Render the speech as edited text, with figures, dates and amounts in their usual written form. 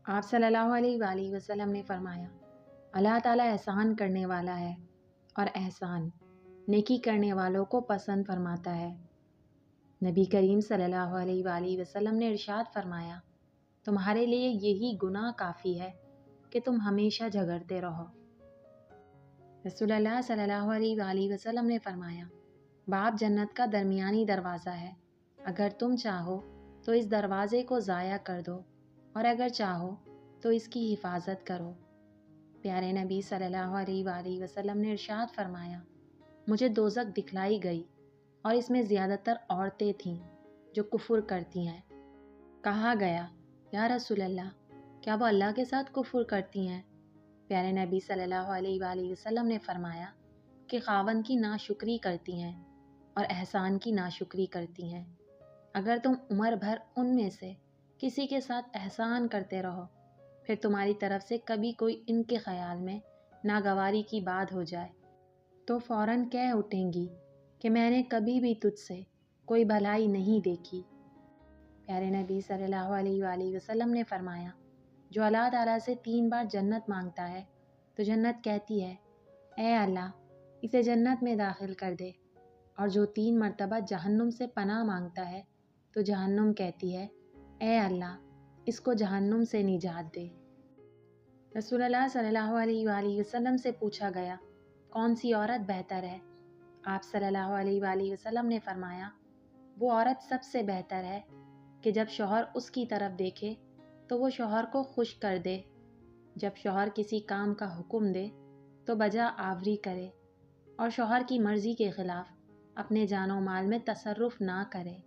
آپ صلی اللہ علیہ وآلہ وسلم نے فرمایا، اللہ تعالیٰ احسان کرنے والا ہے اور احسان نیکی کرنے والوں کو پسند فرماتا ہے۔ نبی کریم صلی اللہ علیہ وآلہ وسلم نے ارشاد فرمایا، تمہارے لیے یہی گناہ کافی ہے کہ تم ہمیشہ جھگڑتے رہو۔ رسول اللہ صلی اللہ علیہ وآلہ وسلم نے فرمایا، باب جنت کا درمیانی دروازہ ہے، اگر تم چاہو تو اس دروازے کو ضائع کر دو اور اگر چاہو تو اس کی حفاظت کرو۔ پیارے نبی صلی اللہ علیہ وآلہ وسلم نے ارشاد فرمایا، مجھے دوزخ دکھلائی گئی اور اس میں زیادہ تر عورتیں تھیں جو کفر کرتی ہیں۔ کہا گیا، یا رسول اللہ، کیا وہ اللہ کے ساتھ کفر کرتی ہیں؟ پیارے نبی صلی اللہ علیہ وآلہ وسلم نے فرمایا کہ خاوند کی ناشکری کرتی ہیں اور احسان کی ناشکری کرتی ہیں۔ اگر تم عمر بھر ان میں سے کسی کے ساتھ احسان کرتے رہو، پھر تمہاری طرف سے کبھی کوئی ان کے خیال میں ناگواری کی بات ہو جائے تو فوراً کہہ اٹھیں گی کہ میں نے کبھی بھی تجھ سے کوئی بھلائی نہیں دیکھی۔ پیارے نبی صلی اللہ علیہ وآلہ وسلم نے فرمایا، جو اللہ تعالیٰ سے 3 بار جنت مانگتا ہے تو جنت کہتی ہے، اے اللہ اسے جنت میں داخل کر دے، اور جو 3 مرتبہ جہنم سے پناہ مانگتا ہے تو جہنم کہتی ہے، اے اللہ اس کو جہنم سے نجات دے۔ رسول اللہ صلی اللہ علیہ وآلہ وسلم سے پوچھا گیا، کون سی عورت بہتر ہے؟ آپ صلی اللہ علیہ وآلہ وسلم نے فرمایا، وہ عورت سب سے بہتر ہے کہ جب شوہر اس کی طرف دیکھے تو وہ شوہر کو خوش کر دے، جب شوہر کسی کام کا حکم دے تو بجا آوری کرے، اور شوہر کی مرضی کے خلاف اپنے جان و مال میں تصرف نہ کرے۔